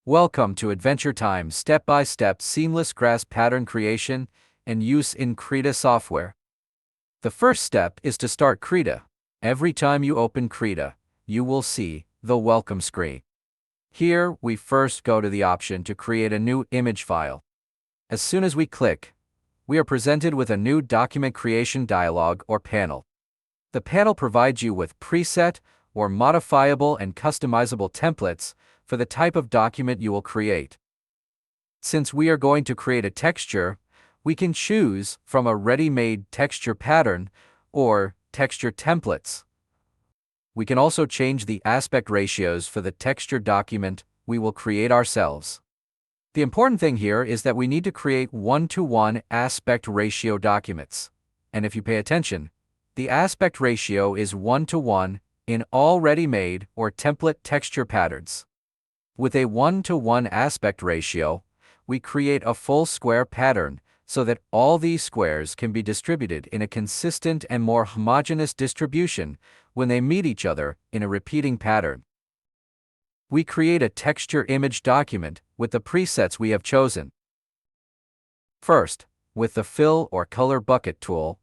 Welcome to AdventureTime step-by-step seamless grass pattern creation and use in Krita software. The first step is to start Krita. Every time you open Krita, you will see the welcome screen. Here, we first go to the option to create a new image file. As soon as we click, we are presented with a new document creation dialog or panel. The panel provides you with preset or modifiable and customizable templates for the type of document you will create. Since we are going to create a texture, we can choose from a ready-made texture pattern or texture templates. We can also change the aspect ratios for the texture document we will create ourselves. The important thing here is that we need to create 1-to-1 aspect ratio documents. And if you pay attention, the aspect ratio is 1-to-1 in all ready-made or template texture patterns. With a 1-to-1 aspect ratio, we create a full square pattern so that all these squares can be distributed in a consistent and more homogeneous distribution when they meet each other in a repeating pattern. We create a texture image document with the presets we have chosen. First, with the Fill or Color Bucket tool,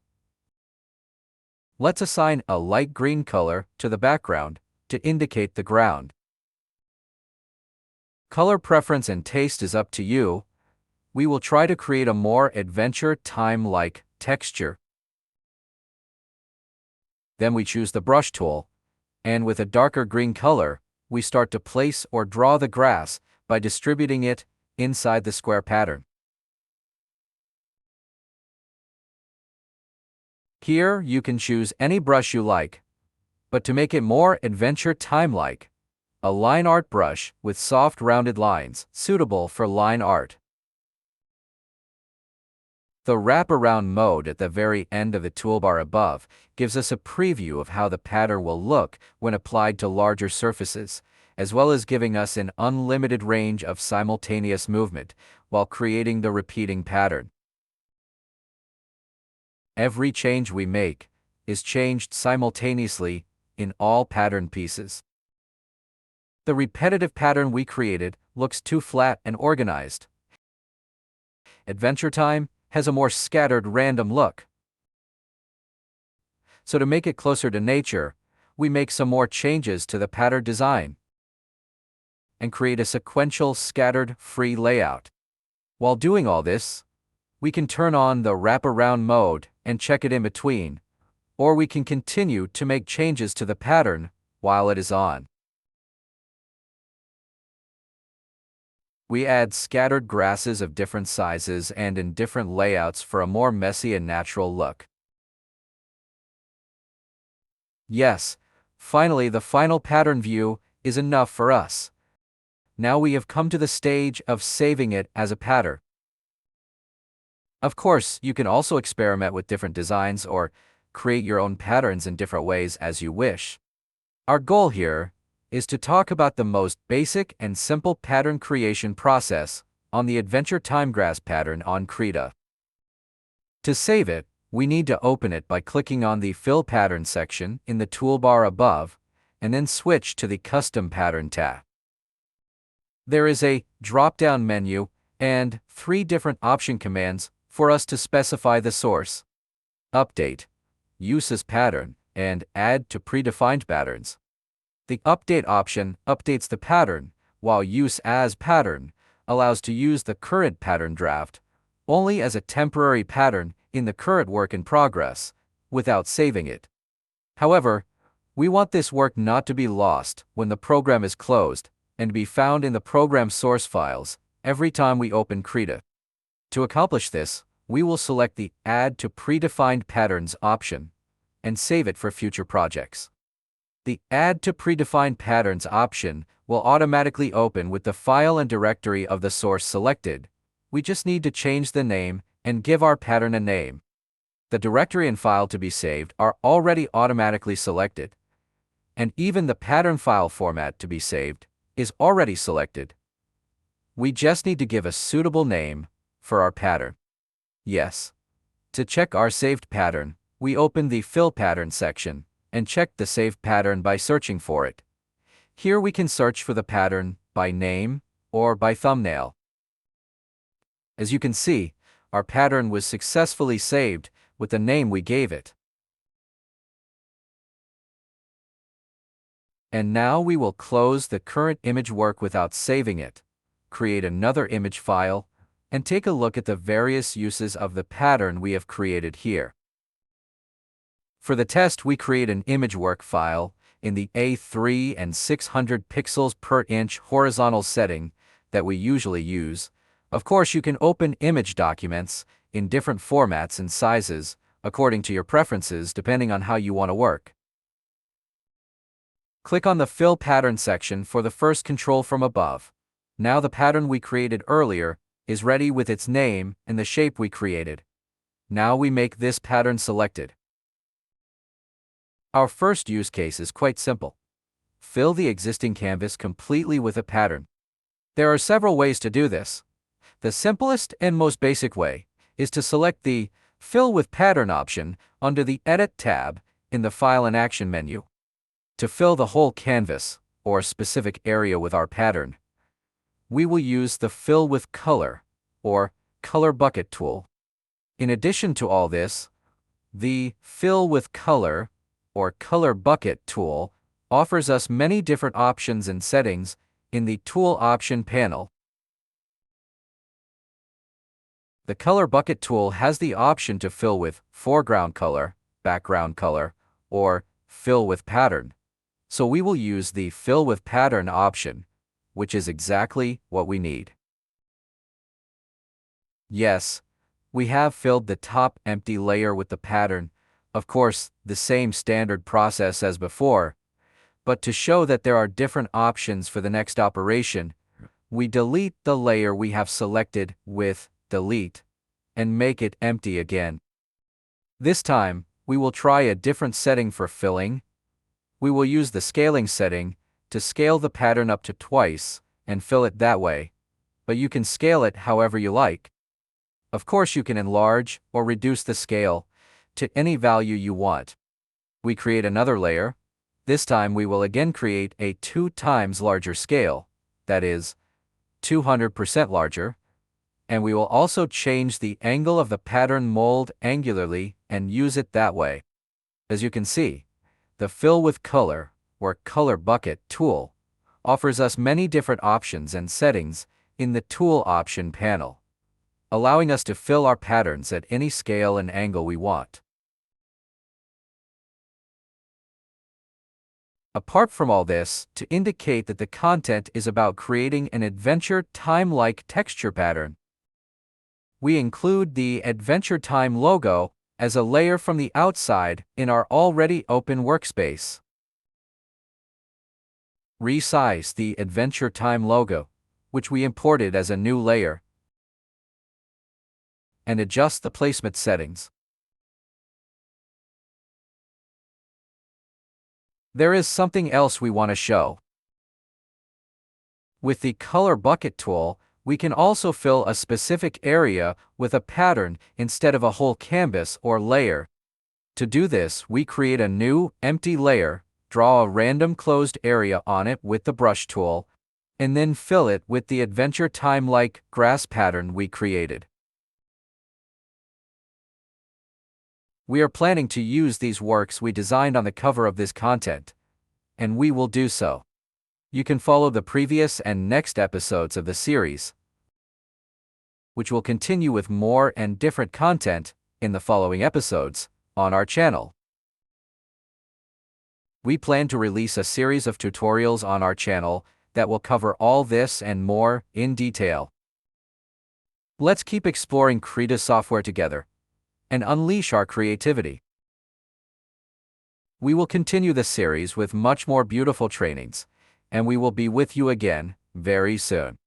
let's assign a light green color to the background to indicate the ground. Color preference and taste is up to you. We will try to create a more AdventureTime-like texture. Then we choose the brush tool, and with a darker green color, we start to place or draw the grass by distributing it inside the square pattern. Here you can choose any brush you like, but to make it more AdventureTime-like, a line art brush with soft rounded lines, suitable for line art. The wraparound mode at the very end of the toolbar above gives us a preview of how the pattern will look when applied to larger surfaces, as well as giving us an unlimited range of simultaneous movement while creating the repeating pattern. Every change we make is changed simultaneously in all pattern pieces. The repetitive pattern we created looks too flat and organized. AdventureTime has a more scattered, random look. So to make it closer to nature, we make some more changes to the pattern design and create a sequential, scattered, free layout. While doing all this, we can turn on the wraparound mode and check it in between, or we can continue to make changes to the pattern while it is on. We add scattered grasses of different sizes and in different layouts for a more messy and natural look. Yes, finally the final pattern view is enough for us. Now we have come to the stage of saving it as a pattern. Of course, you can also experiment with different designs or create your own patterns in different ways as you wish. Our goal here is to talk about the most basic and simple pattern creation process on the AdventureTime grass pattern on Krita. To save it, we need to open it by clicking on the Fill Pattern section in the toolbar above, and then switch to the Custom Pattern tab. There is a drop-down menu and 3 different option commands for us to specify the source: Update, Use as Pattern, and Add to Predefined Patterns. The Update option updates the pattern, while Use as Pattern allows to use the current pattern draft only as a temporary pattern in the current work in progress, without saving it. However, we want this work not to be lost when the program is closed and be found in the program source files every time we open Krita. To accomplish this, we will select the Add to Predefined Patterns option and save it for future projects. The Add to Predefined Patterns option will automatically open with the file and directory of the source selected. We just need to change the name and give our pattern a name. The directory and file to be saved are already automatically selected, and even the pattern file format to be saved is already selected. We just need to give a suitable name for our pattern. Yes. To check our saved pattern, we open the Fill Pattern section and check the saved pattern by searching for it. Here we can search for the pattern by name, or by thumbnail. As you can see, our pattern was successfully saved with the name we gave it. And now we will close the current image work without saving it, create another image file, and take a look at the various uses of the pattern we have created here. For the test, we create an image work file in the A3 and 600 pixels per inch horizontal setting that we usually use. Of course, you can open image documents in different formats and sizes according to your preferences depending on how you want to work. Click on the Fill Pattern section for the first control from above. Now the pattern we created earlier is ready with its name and the shape we created. Now we make this pattern selected. Our first use case is quite simple. Fill the existing canvas completely with a pattern. There are several ways to do this. The simplest and most basic way is to select the Fill with Pattern option under the Edit tab in the File and Action menu. To fill the whole canvas, or a specific area with our pattern, we will use the Fill with Color, or Color Bucket tool. In addition to all this, the Fill with Color, or Color Bucket tool offers us many different options and settings in the Tool Option panel. The Color Bucket tool has the option to fill with foreground color, background color, or fill with pattern. So we will use the Fill with Pattern option, which is exactly what we need. Yes, we have filled the top empty layer with the pattern, of course, the same standard process as before, but to show that there are different options for the next operation, we delete the layer we have selected with Delete and make it empty again. This time, we will try a different setting for filling. We will use the scaling setting to scale the pattern up to twice and fill it that way, but you can scale it however you like. Of course, you can enlarge or reduce the scale to any value you want. We create another layer. This time we will again create a 2 times larger scale, that is, 200% larger, and we will also change the angle of the pattern mold angularly and use it that way. As you can see, the Fill with Color, or Color Bucket tool, offers us many different options and settings in the Tool Option panel, allowing us to fill our patterns at any scale and angle we want. Apart from all this, to indicate that the content is about creating an AdventureTime-like texture pattern, we include the AdventureTime logo as a layer from the outside in our already open workspace. Resize the AdventureTime logo, which we imported as a new layer, and adjust the placement settings. There is something else we want to show. With the Color Bucket tool, we can also fill a specific area with a pattern instead of a whole canvas or layer. To do this, we create a new, empty layer, draw a random closed area on it with the brush tool, and then fill it with the AdventureTime-like grass pattern we created. We are planning to use these works we designed on the cover of this content, and we will do so. You can follow the previous and next episodes of the series, which will continue with more and different content in the following episodes on our channel. We plan to release a series of tutorials on our channel that will cover all this and more in detail. Let's keep exploring Krita software together and unleash our creativity. We will continue this series with much more beautiful trainings, and we will be with you again very soon.